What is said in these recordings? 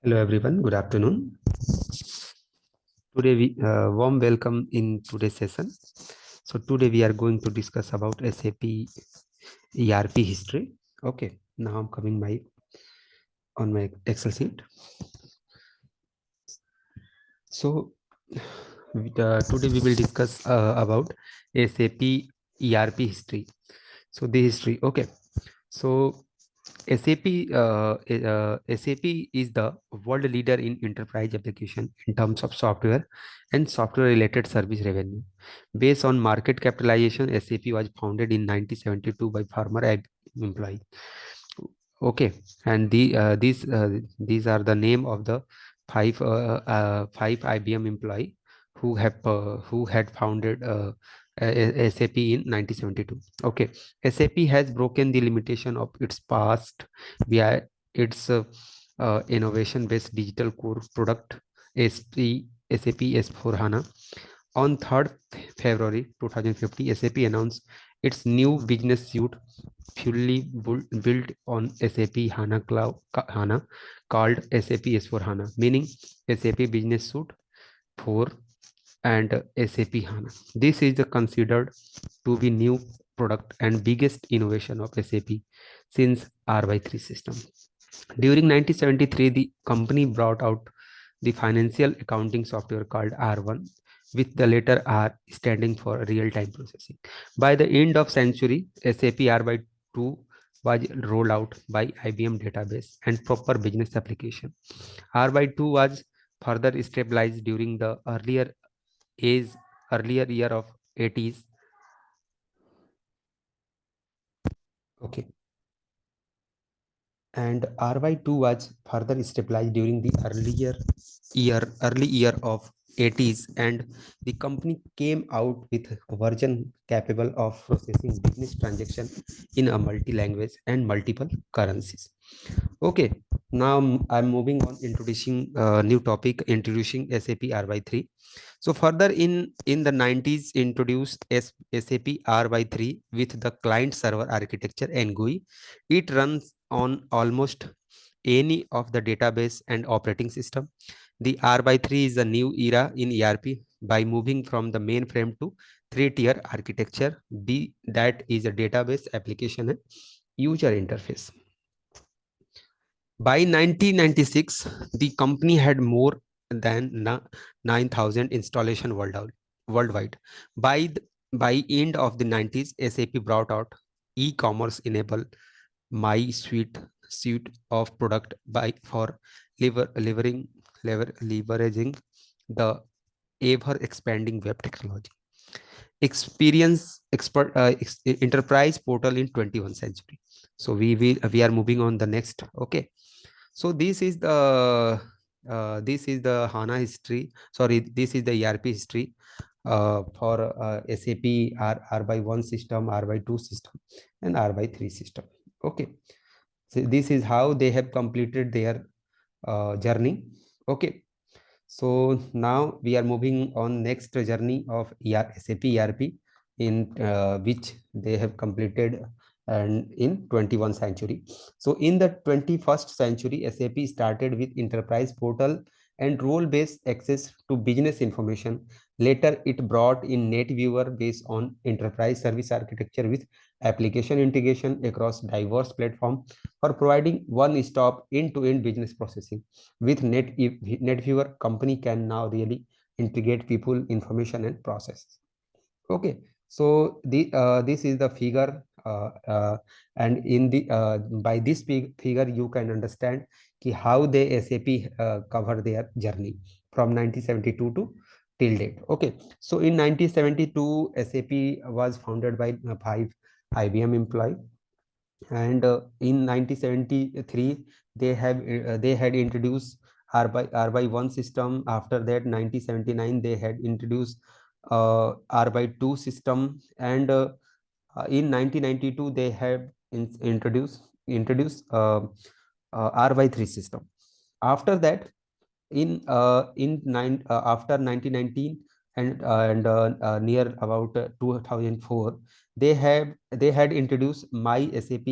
Hello everyone, good afternoon. Today we warm welcome in today's session. So today we are going to discuss about SAP ERP history. Okay, now I'm coming on my Excel sheet. So today we will discuss about SAP ERP history. So the history, okay. So SAP is the world leader in enterprise application in terms of software and software related service revenue. Based on market capitalization, SAP was founded in 1972 by former employee. Okay, and these are the name of the five IBM employee who had founded SAP in 1972. Okay, SAP has broken the limitation of its past via its innovation-based digital core product SAP S4 HANA. On 3rd February 2050, SAP announced its new business suite fully built on SAP HANA Cloud HANA called SAP S4 HANA, meaning SAP Business Suite 4 and SAP HANA. This is considered to be new product and biggest innovation of SAP since RY3 system. During 1973, the company brought out the financial accounting software called R1 with the letter R standing for real-time processing. By the end of century, SAP R/2 was rolled out by IBM database and proper business application. R/2 was further stabilized during the earlier year of 80s. Okay. And RY2 was further stabilized during the early year of 80s, and the company came out with a version capable of processing business transaction in a multi-language and multiple currencies. Okay, now I'm moving on introducing a new topic, introducing SAP RY3. So further in the 90s introduced SAP RY3 with the client server architecture and GUI. It runs on almost any of the database and operating system. The R/3 is a new era in ERP by moving from the mainframe to three-tier architecture. That is a database, application, and user interface. By 1996, the company had more than 9,000 installation worldwide. By end of the 90s, SAP brought out e-commerce enable my suite of product for leveraging the ever expanding web technology. Enterprise portal in 21st century. So we are moving on the next. Okay, so this is the HANA history. Sorry, this is the ERP history for SAP R/1 system, R/2 system, and R/3 system. Okay, so this is how they have completed their journey. Okay, so now we are moving on next journey of SAP ERP in which they have completed and in 21st century. So in the 21st century, SAP started with enterprise portal and role-based access to business information. Later, it brought in NetViewer based on enterprise service architecture with application integration across diverse platforms for providing one-stop end-to-end business processing. With NetViewer, company can now really integrate people, information, and processes. Okay, so this is the figure, and in the by this figure you can understand how the SAP cover their journey from 1972 to till date. Okay, so in 1972, SAP was founded by 5 IBM employee, and in 1973 they had introduced R/1 system. After that, 1979 they had introduced R/2 system, and in 1992 they have introduced R/3 system. After that, after 1919 and near about 2004, they had introduced my SAP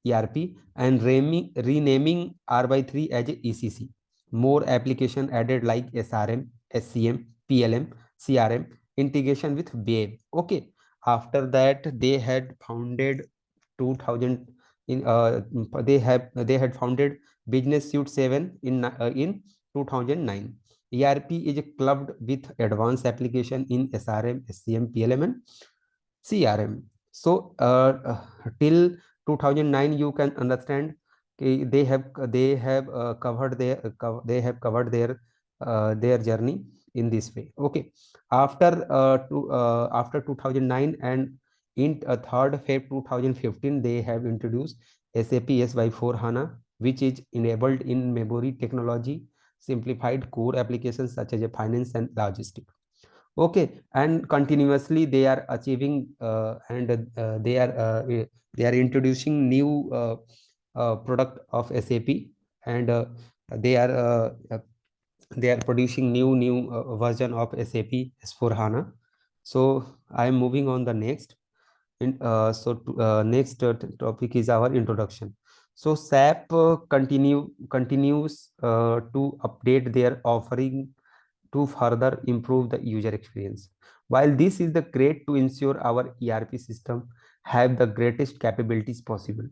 ERP and renaming R/3 as a ECC. more application added like SRM, SCM, PLM, CRM, integration with Wave. Okay, after that they had founded 2000 in they had founded Business Suite 7 in 2009. ERP is clubbed with advanced application in SRM, SCM, PLM, and CRM. So till 2009, you can understand they have covered their journey in this way. Okay, after 2009 and in 3rd Feb 2015, they have introduced SAP S/4 HANA, which is enabled in memory technology, simplified core applications such as a finance and logistics. Okay, and continuously they are achieving and they are introducing new product of SAP, and they are uh, they are producing new version of SAP S4 HANA. So I am moving on the next. Next topic is our introduction. So SAP continues to update their offering to further improve the user experience. While this is the great to ensure our ERP system have the greatest capabilities possible,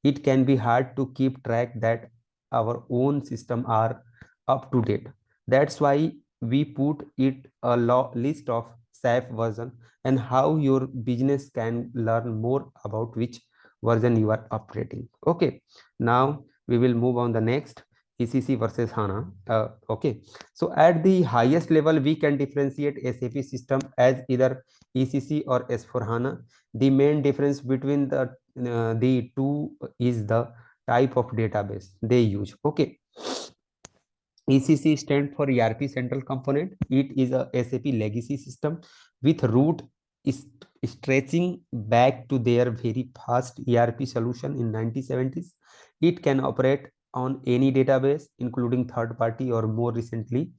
it can be hard to keep track that our own system are up to date. That's why we put it a list of SAP version and how your business can learn more about which version you are operating. Okay, now we will move on the next, ECC versus HANA. Okay, so at the highest level, we can differentiate SAP system as either ECC or S/4HANA. The main difference between the two is the type of database they use. Okay, ECC stands for ERP Central Component. It is a SAP legacy system with root is stretching back to their very fast ERP solution in 1970s. It can operate on any database, including third party or more recently.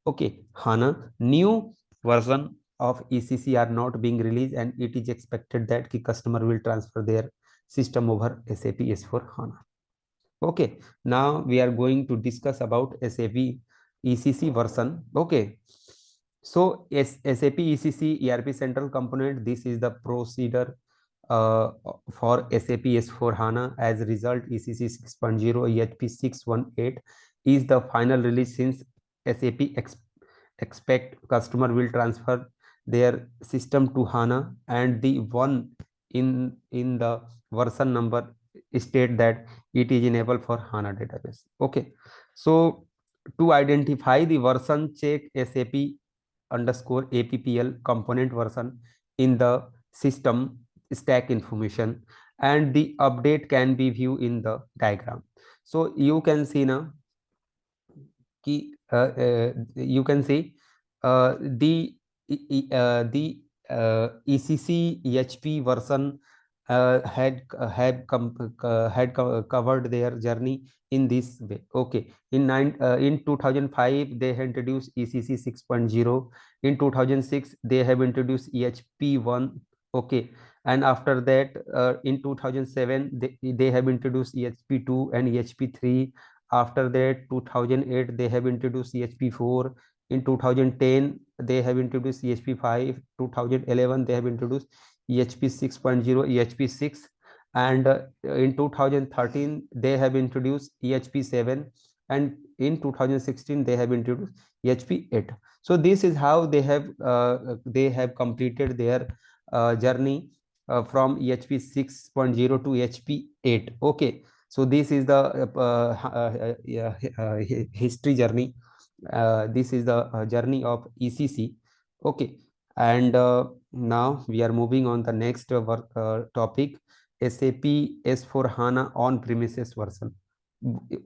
Okay, HANA, new version of ECC are not being released, and it is expected that the customer will transfer their system over SAP S4 HANA. Okay, now we are going to discuss about SAP ECC version. Okay, so SAP ECC ERP Central Component, this is the procedure for SAP S4 HANA. As a result, ECC 6.0 EHP 618 is the final release, since SAP expect customer will transfer their system to HANA, and the one in the version number state that it is enabled for HANA database. Okay, so to identify the version, check SAP underscore APPL component version in the system stack information, and the update can be viewed in the diagram. So you can see now you can see the ECC EHP version had covered their journey in this way. Okay, in 2005 they had introduced ECC 6.0. In 2006 they have introduced EHP 1. Okay, and after that in 2007 they have introduced EHP 2 and EHP 3. After that 2008 they have introduced EHP 4. In 2010 they have introduced EHP 5. 2011 they have introduced EHP 6.0, EHP 6, and in 2013 they have introduced EHP 7, and in 2016 they have introduced EHP 8. So this is how they have completed their journey from EHP 6.0 to EHP 8. Okay, so this is the history journey. This is the journey of ECC. Okay, and now we are moving on the next topic, SAP S4 HANA on premises version.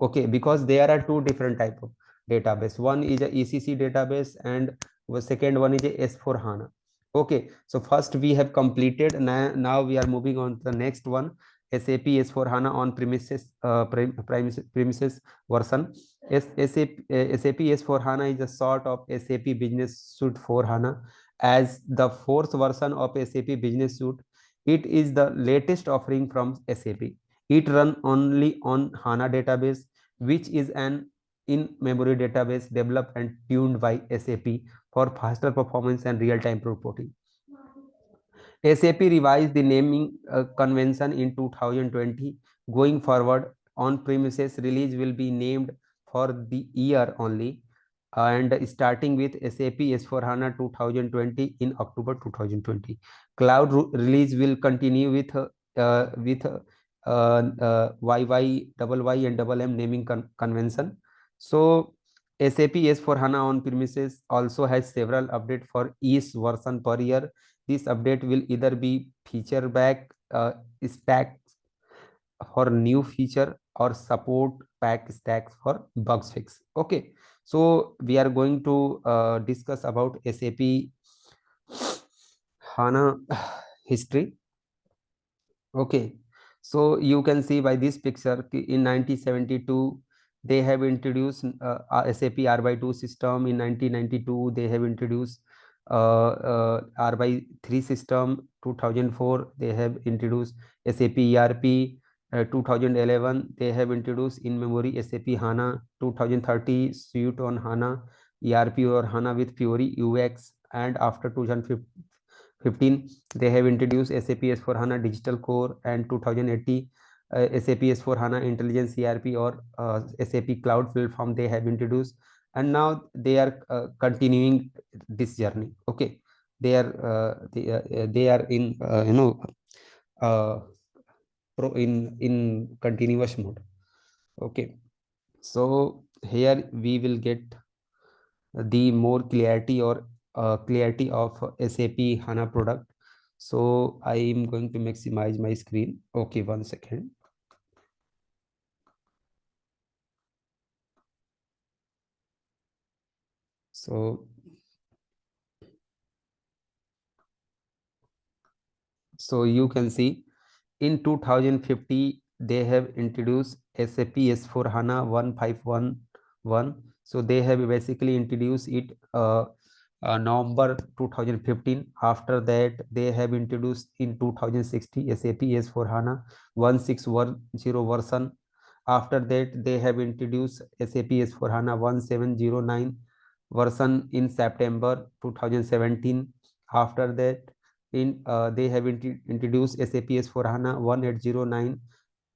Okay, because there are two different type of database. One is a ECC database and the second one is a S4 HANA. Okay, so first we have completed. Now we are moving on to the next one, SAP S4 HANA on premises premises version. SAP S4 HANA is a sort of SAP Business Suite for HANA as the fourth version of SAP Business Suite. It is the latest offering from SAP. It runs only on HANA database, which is an in-memory database developed and tuned by SAP for faster performance and real-time reporting. SAP revised the naming convention in 2020. Going forward, on-premises release will be named for the year only, and starting with SAP S/4HANA 2020 in October 2020. Cloud release will continue with YY and M naming convention. So SAP S/4HANA on-premises also has several updates for each version per year. This update will either be feature back stack for new feature or support pack stacks for bugs fix. Okay, so we are going to discuss about SAP HANA history. Okay, so you can see by this picture in 1972 they have introduced SAP R/2 system. In 1992 they have introduced R/3 system. 2004 they have introduced SAP ERP. 2011 they have introduced in memory SAP HANA. 2030 suite on HANA, ERP or HANA with Fiori UX, and after 2015 they have introduced SAP S/4HANA Digital Core, and 2018 SAP S/4HANA Intelligence ERP or SAP Cloud Platform they have introduced, and now they are continuing this journey. Okay, they are in uh, in continuous mode. Okay, so here we will get the more clarity or clarity of SAP HANA product. So I am going to maximize my screen. Okay, 1 second. So you can see in 2050 they have introduced SAP S/4HANA 1511. So they have basically introduced it November 2015. After that they have introduced in 2060 SAP S/4HANA 1610 version. After that they have introduced SAP S/4HANA 1709 version in September 2017. After that they have introduced SAP S/4HANA 1809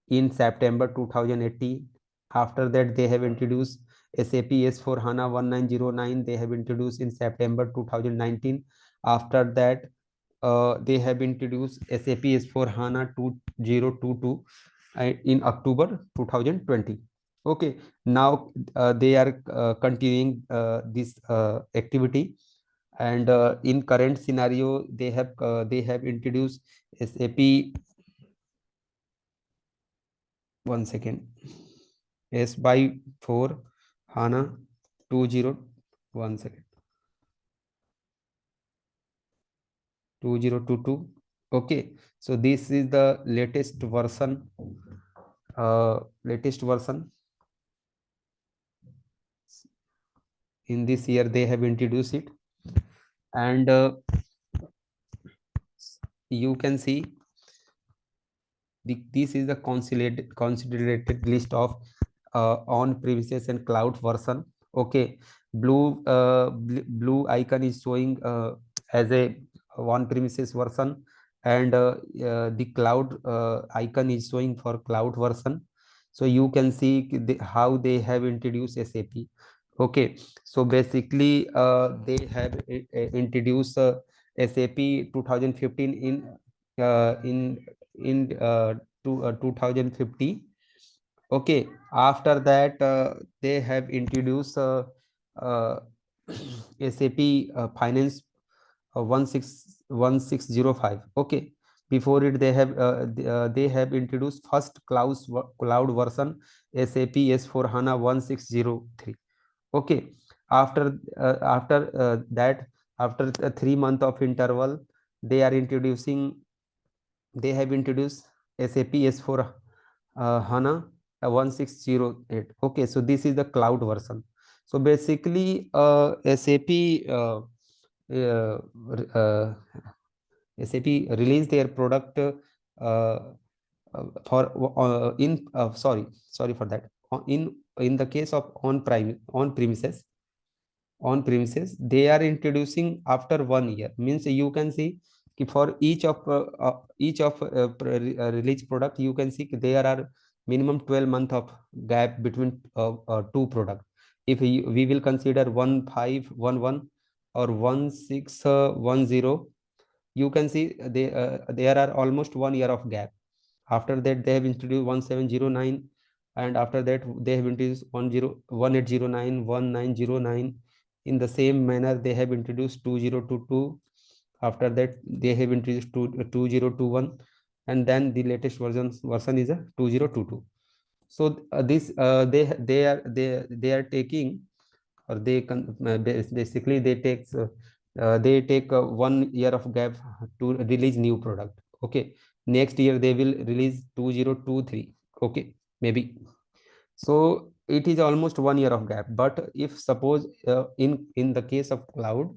in September 2018. After that they have introduced SAP S/4HANA 1909. They have introduced in September 2019. After that they have introduced SAP S/4HANA 2022 in October 2020. Okay, now they are continuing this activity, and in current scenario they have introduced SAP 1 second S by 4 HANA 20 2022. Okay, so this is the latest version. In this year they have introduced it, and you can see this is the considered list of on premises and cloud version. Okay, blue icon is showing as a on premises version, and the cloud icon is showing for cloud version. So you can see how they have introduced SAP. Okay, so basically they have introduced SAP 2015 in 2050. Okay, after that they have introduced uh, SAP Finance 1605. Okay, before it they have introduced first cloud version SAP S/4HANA 1603. Okay, after that, after a 3 month of interval, they are introducing they have introduced SAP S/4 HANA 1608. Okay, so this is the cloud version. So basically SAP uh, uh, SAP released their product for in sorry for that. in the case of on premises they are introducing after 1 year. Means you can see for each of release product, you can see there are minimum 12 month of gap between two product. If we will consider 1511 or 1610, you can see there are almost 1 year of gap. After that they have introduced 1709, and after that they have introduced 1809, 1909. In the same manner they have introduced 2022. After that they have introduced 2021, and then the latest version is a 2022. So this they are taking, or basically they take 1 year of gap to release new product. Okay, next year they will release 2023. Okay, maybe. So it is almost 1 year of gap. But if suppose in the case of cloud,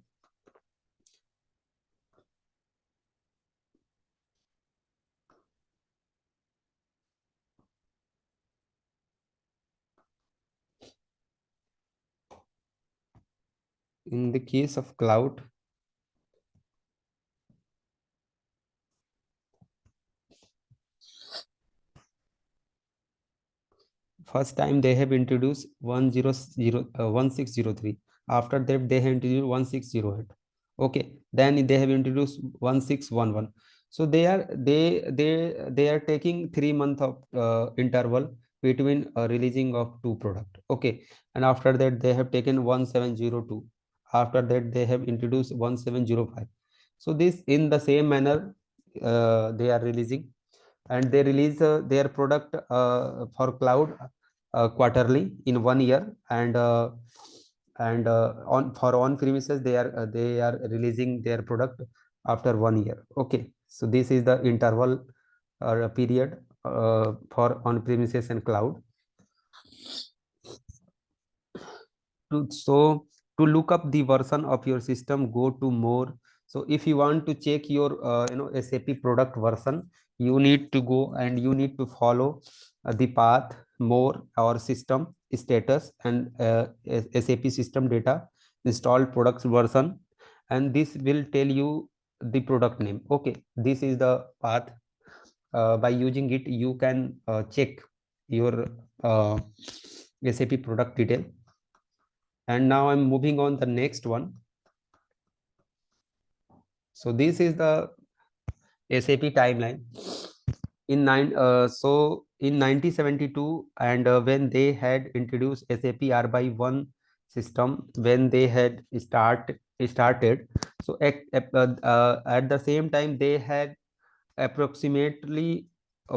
in the case of cloud, first time they have introduced 1603. After that they have introduced 1608. Okay, then they have introduced 1611. So they are taking 3 month of interval between releasing of two product. Okay, and after that they have taken 1702. After that they have introduced 1705. So this in the same manner they are releasing, and they release their product for cloud quarterly in 1 year, and on for on premises they are releasing their product after 1 year. Okay, so this is the interval or period for on premises and cloud. To look up the version of your system, go to more. So if you want to check your SAP product version, you need to go and you need to follow the path more or system status and SAP system data installed products version, and this will tell you the product name. Okay, this is the path. By using it you can check your SAP product detail. And now I'm moving on the next one. So this is the SAP timeline. In 1972, and when they had introduced SAP R by 1 system, when they had started, so at the same time they had approximately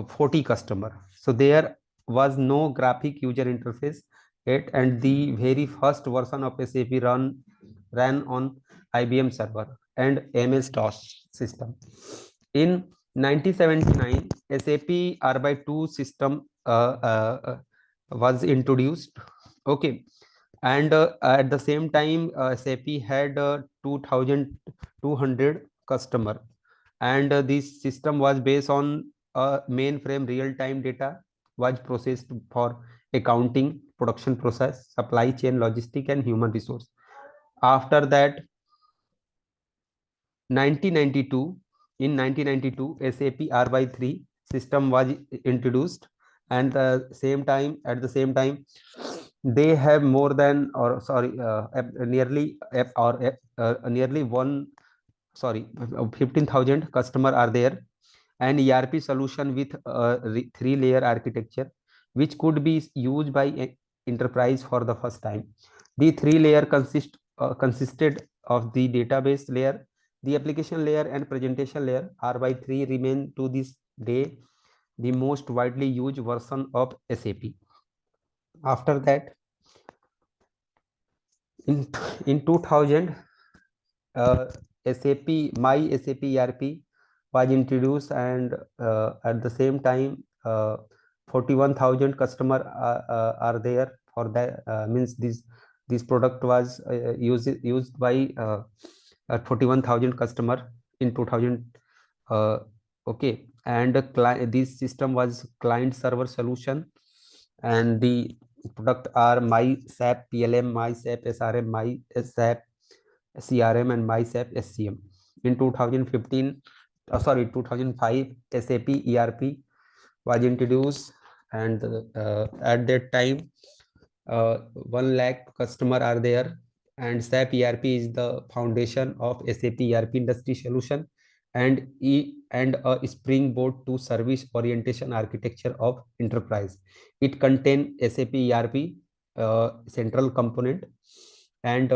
40 customer. So there was no graphic user interface yet, and the very first version of SAP ran on IBM server and MS DOS system. In 1979, SAP R by 2 system was introduced. Okay, and at the same time SAP had 2200 customer, and this system was based on mainframe real-time data was processed for accounting, production process, supply chain, logistic, and human resource. After that 1992 in 1992 SAP R by 3 system was introduced, and at the same time they have more than, or sorry, nearly nearly one sorry 15,000 customer are there. An ERP solution with three-layer architecture, which could be used by enterprise for the first time. The three-layer consisted of the database layer, the application layer, and presentation layer. R by 3 remain to this day the most widely used version of SAP. After that, in 2000, SAP ERP was introduced, and at the same time 41,000 customer are there for that. Means this product was used by 41,000 customer in 2000. Okay, and this system was client server solution, and the product are MySAP PLM, MySAP SRM, MySAP CRM, and MySAP SCM. In 2005, SAP ERP was introduced, and at that time 1 lakh customer are there, and SAP ERP is the foundation of SAP ERP industry solution, and a springboard to service orientation architecture of enterprise. It contain SAP ERP central component and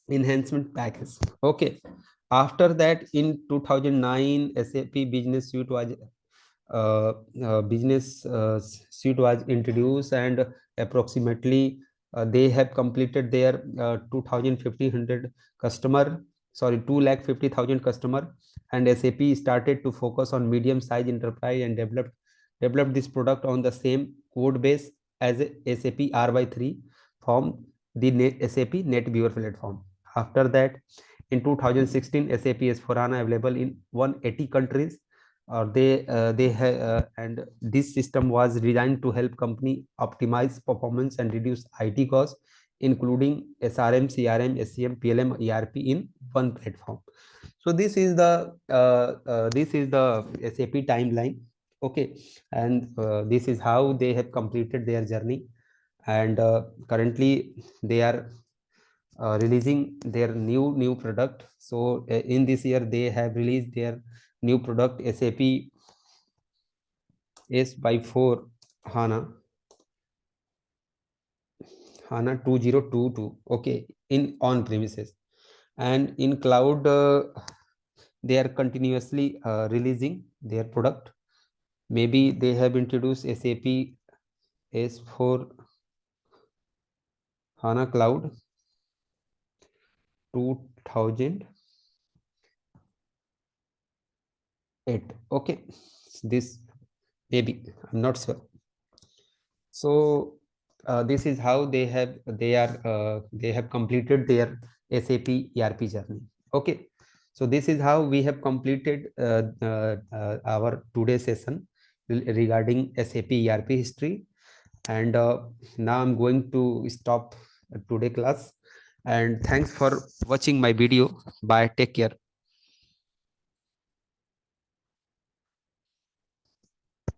enhancement package. Okay, after that in 2009, SAP business suite was introduced, and approximately they have completed their 2,500 customer, sorry, 2,50,000 customer, and SAP started to focus on medium size enterprise and developed this product on the same code base as a SAP R/3 from the SAP NetWeaver platform. After that, in 2016, SAP S/4HANA available in 180 countries. And this system was designed to help company optimize performance and reduce IT costs, including SRM, CRM, SCM, PLM, ERP in one platform. So this is the SAP timeline. Okay, and this is how they have completed their journey, and currently they are releasing their new product. So in this year they have released their new product, SAP S/4 HANA 2022. Okay, in on premises, and in cloud they are continuously releasing their product. Maybe they have introduced SAP S/4 HANA Cloud 2008. Okay, this maybe, I'm not sure. So this is how they have completed their SAP ERP journey. Okay, so this is how we have completed our today's session regarding SAP ERP history, and now I'm going to stop today class, and thanks for watching my video. Bye, take care.